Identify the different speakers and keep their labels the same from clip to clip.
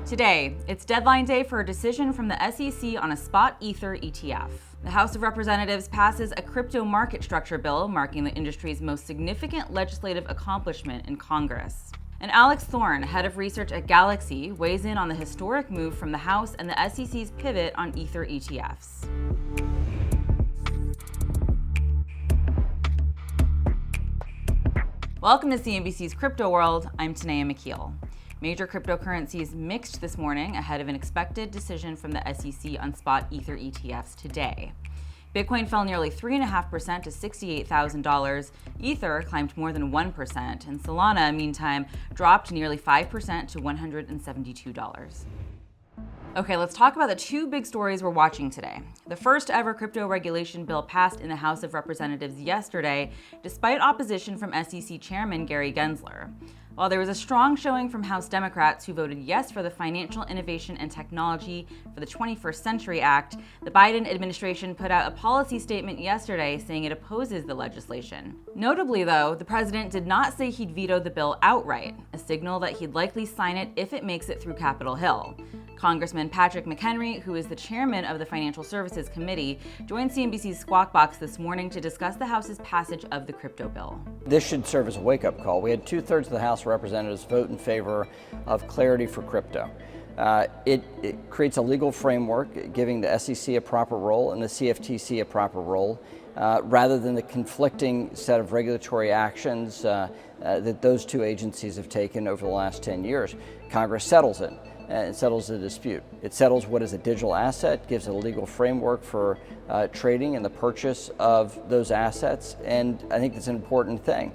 Speaker 1: Today, it's deadline day for a decision from the SEC on a spot Ether ETF. The House of Representatives passes a crypto market structure bill, marking the industry's most significant legislative accomplishment in Congress. And Alex Thorn, head of research at Galaxy, weighs in on the historic move from the House and the SEC's pivot on Ether ETFs. Welcome to CNBC's Crypto World. I'm Tanea McKeel. Major cryptocurrencies mixed this morning ahead of an expected decision from the SEC on spot Ether ETFs today. Bitcoin fell nearly 3.5% to $68,000. Ether climbed more than 1%, and Solana, meantime, dropped nearly 5% to $172. Okay, let's talk about the two big stories we're watching today. The first ever crypto regulation bill passed in the House of Representatives yesterday, despite opposition from SEC Chairman Gary Gensler. While there was a strong showing from House Democrats who voted yes for the Financial Innovation and Technology for the 21st Century Act, the Biden administration put out a policy statement yesterday saying it opposes the legislation. Notably, though, the president did not say he'd veto the bill outright, a signal that he'd likely sign it if it makes it through Capitol Hill. Congressman Patrick McHenry, who is the chairman of the Financial Services Committee, joined CNBC's Squawk Box this morning to discuss the House's passage of the crypto bill.
Speaker 2: This should serve as a wake-up call. We had 2/3 of the House of Representatives vote in favor of clarity for crypto. It creates a legal framework giving the SEC a proper role and the CFTC a proper role, rather than the conflicting set of regulatory actions that those two agencies have taken over the last 10 years. Congress settles it. It settles the dispute. It settles what is a digital asset, gives it a legal framework for trading and the purchase of those assets, and I think that's an important thing.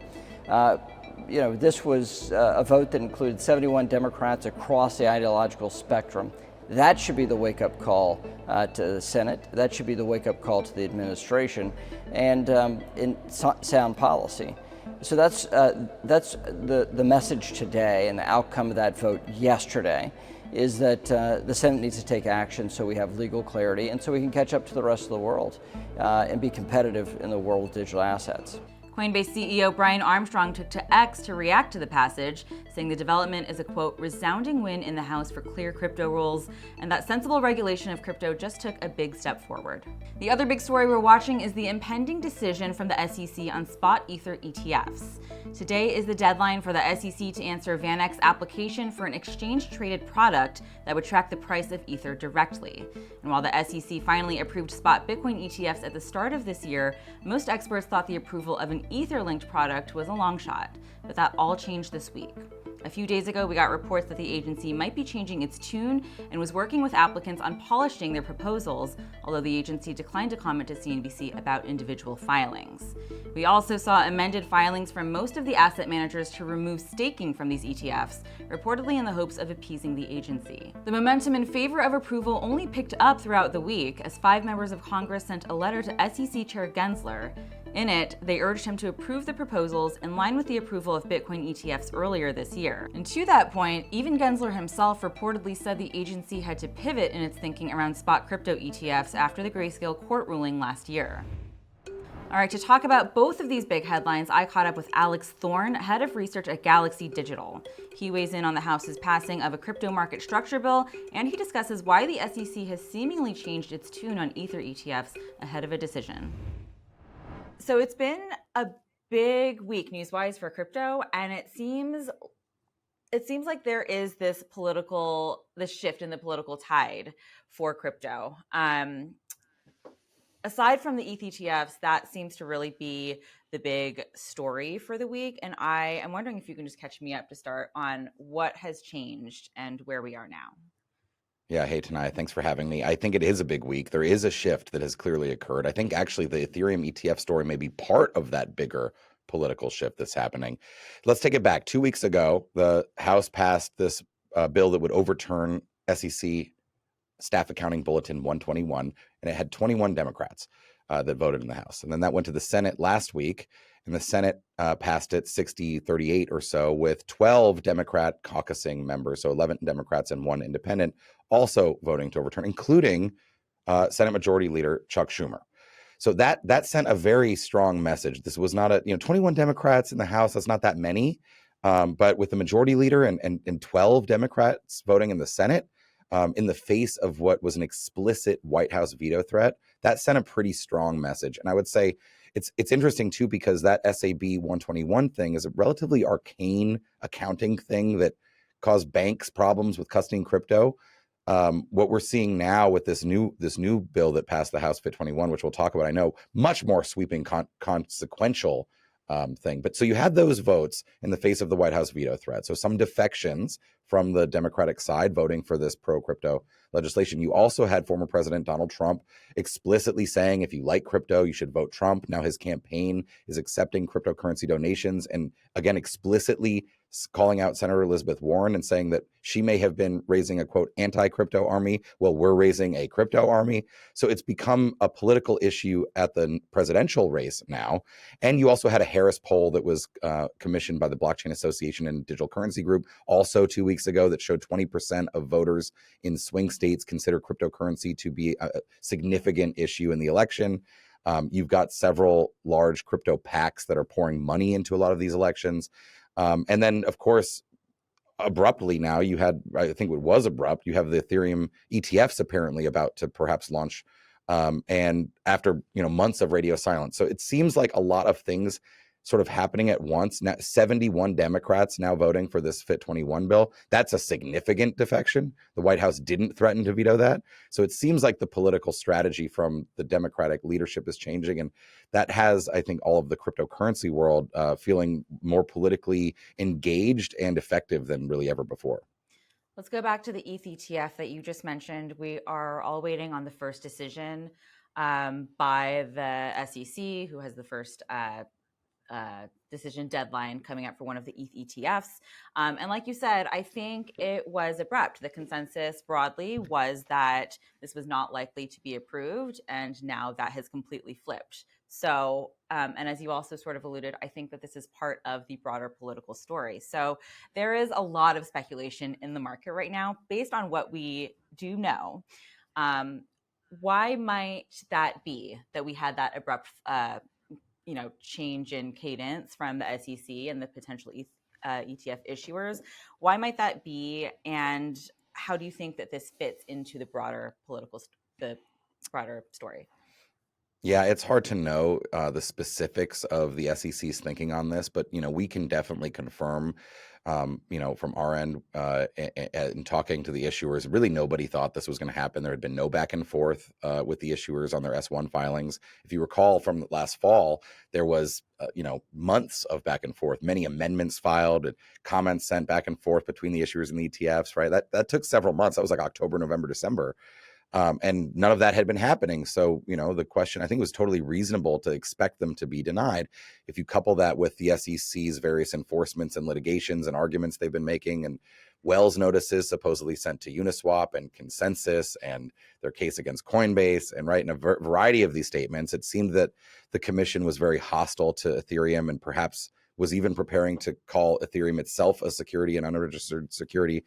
Speaker 2: This was a vote that included 71 Democrats across the ideological spectrum. That should be the wake-up call to the Senate. That should be the wake-up call to the administration, and in sound policy. So that's the message today, and the outcome of that vote yesterday is that the Senate needs to take action so we have legal clarity and so we can catch up to the rest of the world and be competitive in the world of digital assets.
Speaker 1: Coinbase CEO Brian Armstrong took to X to react to the passage, saying the development is a, quote, resounding win in the House for clear crypto rules, and that sensible regulation of crypto just took a big step forward. The other big story we're watching is the impending decision from the SEC on spot Ether ETFs. Today is the deadline for the SEC to answer VanEck's application for an exchange-traded product that would track the price of Ether directly. And while the SEC finally approved spot Bitcoin ETFs at the start of this year, most experts thought the approval of an Ether-linked product was a long shot, but that all changed this week. A few days ago, we got reports that the agency might be changing its tune and was working with applicants on polishing their proposals, although the agency declined to comment to CNBC about individual filings. We also saw amended filings from most of the asset managers to remove staking from these ETFs, reportedly in the hopes of appeasing the agency. The momentum in favor of approval only picked up throughout the week as 5 members of Congress sent a letter to SEC Chair Gensler. In it, they urged him to approve the proposals in line with the approval of Bitcoin ETFs earlier this year. And to that point, even Gensler himself reportedly said the agency had to pivot in its thinking around spot crypto ETFs after the Grayscale court ruling last year. All right, to talk about both of these big headlines, I caught up with Alex Thorn, head of research at Galaxy Digital. He weighs in on the House's passing of a crypto market structure bill, and he discusses why the SEC has seemingly changed its tune on Ether ETFs ahead of a decision. So it's been a big week news-wise for crypto, and it seems like there is this shift in the political tide for crypto. Aside from the ETH ETFs, that seems to really be the big story for the week. And I am wondering if you can just catch me up to start on what has changed and where we are now.
Speaker 3: Yeah, hey, Tanai, thanks for having me. I think it is a big week. There is a shift that has clearly occurred. I think actually the Ethereum ETF story may be part of that bigger political shift that's happening. Let's take it back. 2 weeks ago, the House passed this bill that would overturn SEC Staff Accounting Bulletin 121, and it had 21 Democrats that voted in the House. And then that went to the Senate last week, and the Senate passed it 60-38 or so, with 12 Democrat caucusing members, so 11 Democrats and 1 independent, also voting to overturn, including Senate Majority Leader Chuck Schumer. So that sent a very strong message. This was not 21 Democrats in the House. That's not that many. But with the majority leader and 12 Democrats voting in the Senate, in the face of what was an explicit White House veto threat, that sent a pretty strong message. And I would say it's interesting too, because that SAB 121 thing is a relatively arcane accounting thing that caused banks problems with custodying crypto. What we're seeing now with this new bill that passed the House Fit 21, which we'll talk about, I know, much more sweeping, consequential thing. But so you had those votes in the face of the White House veto threat. So some defections from the Democratic side voting for this pro-crypto legislation. You also had former President Donald Trump explicitly saying, if you like crypto, you should vote Trump. Now his campaign is accepting cryptocurrency donations and again, explicitly calling out Senator Elizabeth Warren and saying that she may have been raising a, quote, anti-crypto army. Well, we're raising a crypto army. So it's become a political issue at the presidential race now. And you also had a Harris poll that was commissioned by the Blockchain Association and Digital Currency Group also 2 weeks ago that showed 20% of voters in swing states consider cryptocurrency to be a significant issue in the election. You've got several large crypto PACs that are pouring money into a lot of these elections. And then, of course, abruptly now you had, I think it was abrupt, you have the Ethereum ETFs apparently about to perhaps launch, and after months of radio silence. So it seems like a lot of things sort of happening at once. Now 71 Democrats now voting for this Fit 21 bill. That's a significant defection. The White House didn't threaten to veto that. So it seems like the political strategy from the Democratic leadership is changing. And that has, I think, all of the cryptocurrency world feeling more politically engaged and effective than really ever before.
Speaker 1: Let's go back to the ETH ETF that you just mentioned. We are all waiting on the first decision by the SEC, who has the first decision deadline coming up for one of the ETH ETFs. And like you said, I think it was abrupt. The consensus broadly was that this was not likely to be approved, and now that has completely flipped. So, and as you also sort of alluded, I think that this is part of the broader political story. So there is a lot of speculation in the market right now based on what we do know. Why might that be that we had that abrupt change in cadence from the SEC and the potential ETF issuers? Why might that be? And how do you think that this fits into the broader story?
Speaker 3: Yeah, it's hard to know the specifics of the SEC's thinking on this, but we can definitely confirm, from our end in talking to the issuers, really nobody thought this was going to happen. There had been no back and forth with the issuers on their S1 filings. If you recall from last fall, there was months of back and forth, many amendments filed, and comments sent back and forth between the issuers and the ETFs. Right, that took several months. That was like October, November, December. And none of that had been happening. So, the question, I think, was totally reasonable to expect them to be denied. If you couple that with the SEC's various enforcements and litigations and arguments they've been making, and Wells notices supposedly sent to Uniswap and Consensus, and their case against Coinbase, and in a variety of these statements, it seemed that the commission was very hostile to Ethereum and perhaps was even preparing to call Ethereum itself a security, an unregistered security.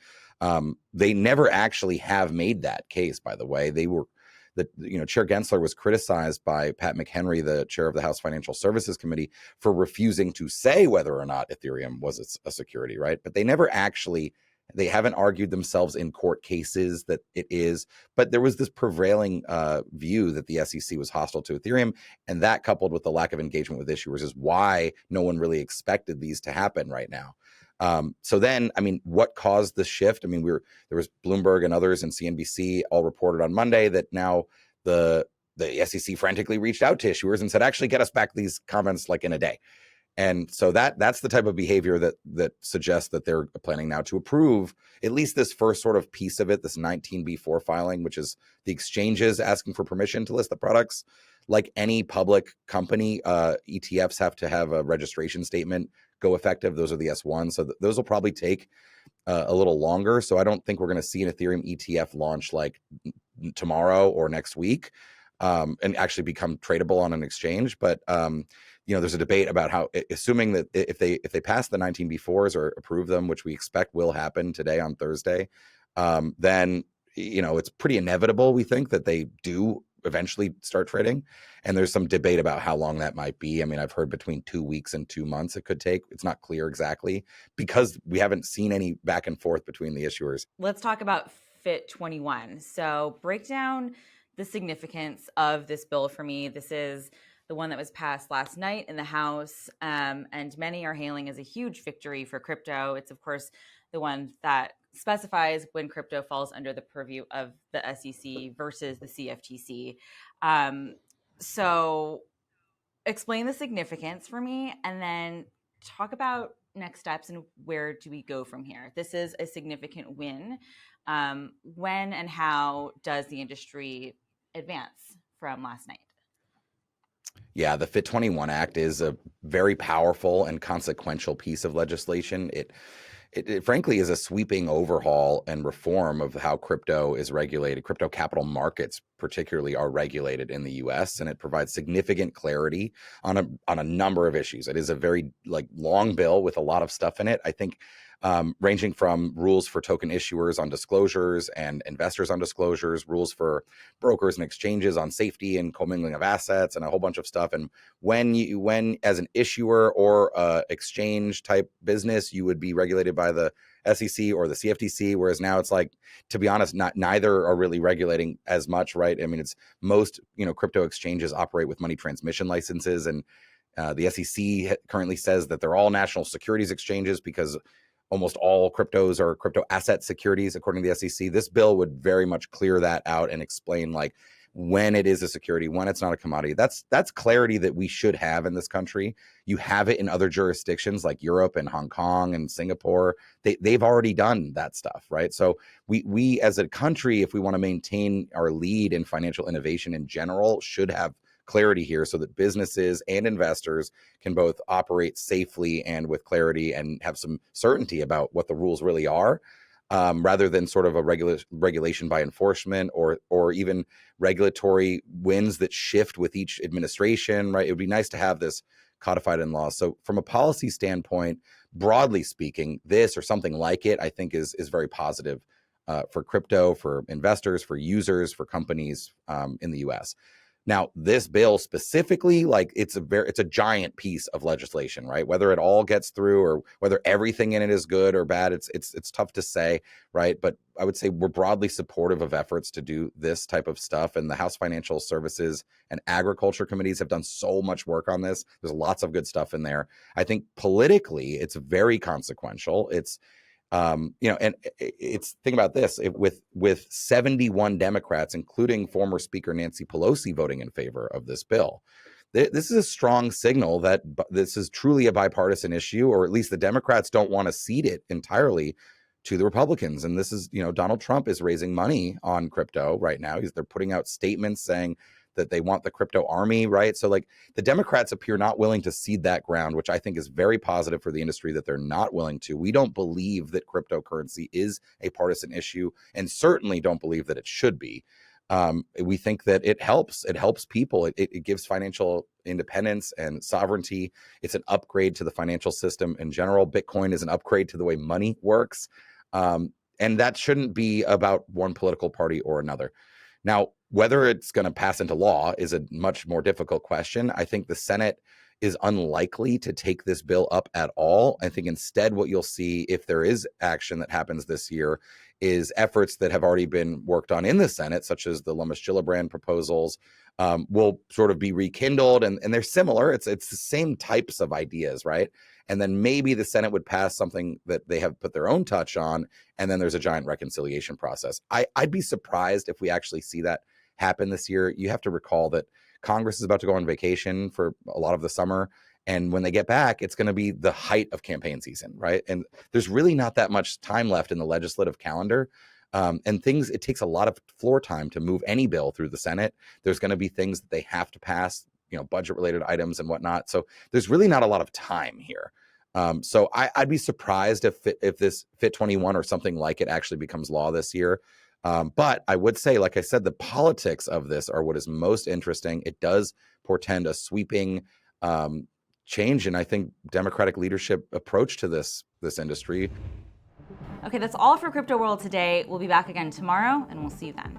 Speaker 3: They never actually have made that case, by the way. Chair Gensler was criticized by Pat McHenry, the chair of the House Financial Services Committee, for refusing to say whether or not Ethereum was a security, right? But they haven't argued themselves in court cases that it is. But there was this prevailing view that the SEC was hostile to Ethereum, and that, coupled with the lack of engagement with issuers, is why no one really expected these to happen right now. So then, what caused the shift? There was Bloomberg and others and CNBC all reported on Monday that now the SEC frantically reached out to issuers and said, actually get us back these comments like in a day. And so that's the type of behavior that suggests that they're planning now to approve at least this first sort of piece of it, this 19B4 filing, which is the exchanges asking for permission to list the products. Like any public company, ETFs have to have a registration statement go effective. Those are the S1. So those will probably take a little longer. So I don't think we're going to see an Ethereum ETF launch like tomorrow or next week and actually become tradable on an exchange. But there's a debate about how, assuming that if they pass the 19B4s or approve them, which we expect will happen today on Thursday, then it's pretty inevitable, we think, that they do eventually start trading. And there's some debate about how long that might be. I mean, I've heard between 2 weeks and 2 months it could take. It's not clear exactly because we haven't seen any back and forth between the issuers.
Speaker 1: Let's talk about Fit 21. So break down the significance of this bill for me. This is the one that was passed last night in the House, and many are hailing as a huge victory for crypto. It's, of course, the one that specifies when crypto falls under the purview of the SEC versus the CFTC. So explain the significance for me, and then talk about next steps and where do we go from here. This is a significant win. When and how does the industry advance from last night?
Speaker 3: Yeah, the Fit 21 Act is a very powerful and consequential piece of legislation. It frankly is a sweeping overhaul and reform of how crypto is regulated. Crypto capital markets particularly are regulated in the US, and it provides significant clarity on a number of issues. It is a very long bill with a lot of stuff in it. I think ranging from rules for token issuers on disclosures and investors on disclosures, rules for brokers and exchanges on safety and commingling of assets, and a whole bunch of stuff. And when as an issuer or exchange type business, you would be regulated by the SEC or the CFTC, whereas now it's like, to be honest, neither are really regulating as much, right? I mean, it's most crypto exchanges operate with money transmission licenses, and the SEC currently says that they're all national securities exchanges because almost all cryptos are crypto asset securities, according to the SEC. This bill would very much clear that out and explain when it is a security, when it's not a commodity. That's clarity that we should have in this country. You have it in other jurisdictions like Europe and Hong Kong and Singapore. They've already done that stuff, right? So we as a country, if we want to maintain our lead in financial innovation in general, should have clarity here so that businesses and investors can both operate safely and with clarity and have some certainty about what the rules really are, rather than sort of a regulation by enforcement or even regulatory winds that shift with each administration, right? It would be nice to have this codified in law. So from a policy standpoint, broadly speaking, this or something like it, I think is very positive for crypto, for investors, for users, for companies in the US. Now, this bill specifically, it's a giant piece of legislation, right? Whether it all gets through or whether everything in it is good or bad, it's tough to say, right? But I would say we're broadly supportive of efforts to do this type of stuff. And the House Financial Services and Agriculture Committees have done so much work on this. There's lots of good stuff in there. I think politically, it's very consequential. It's and it's think about this, with 71 Democrats, including former Speaker Nancy Pelosi, voting in favor of this bill. This is a strong signal that this is truly a bipartisan issue, or at least the Democrats don't want to cede it entirely to the Republicans. And this is, Donald Trump is raising money on crypto right now. They're putting out statements saying that they want the crypto army, right? So the Democrats appear not willing to cede that ground, which I think is very positive for the industry that they're not willing to. We don't believe that cryptocurrency is a partisan issue, and certainly don't believe that it should be. We think that it helps people. It gives financial independence and sovereignty. It's an upgrade to the financial system in general. Bitcoin is an upgrade to the way money works. And that shouldn't be about one political party or another. Now, whether it's going to pass into law is a much more difficult question. I think the Senate is unlikely to take this bill up at all. I think instead what you'll see, if there is action that happens this year, is efforts that have already been worked on in the Senate, such as the Lummis-Gillibrand proposals, will sort of be rekindled. And they're similar. It's the same types of ideas, right? And then maybe the Senate would pass something that they have put their own touch on, and then there's a giant reconciliation process. I'd be surprised if we actually see that happen this year. You have to recall that Congress is about to go on vacation for a lot of the summer. And when they get back, it's going to be the height of campaign season, right? And there's really not that much time left in the legislative calendar. It takes a lot of floor time to move any bill through the Senate. There's going to be things that they have to pass, budget related items and whatnot. So there's really not a lot of time here. So I'd be surprised if this Fit 21 or something like it actually becomes law this year. But I would say, like I said, the politics of this are what is most interesting. It does portend a sweeping change in, I think, Democratic leadership approach to this industry.
Speaker 1: Okay, that's all for Crypto World today. We'll be back again tomorrow, and we'll see you then.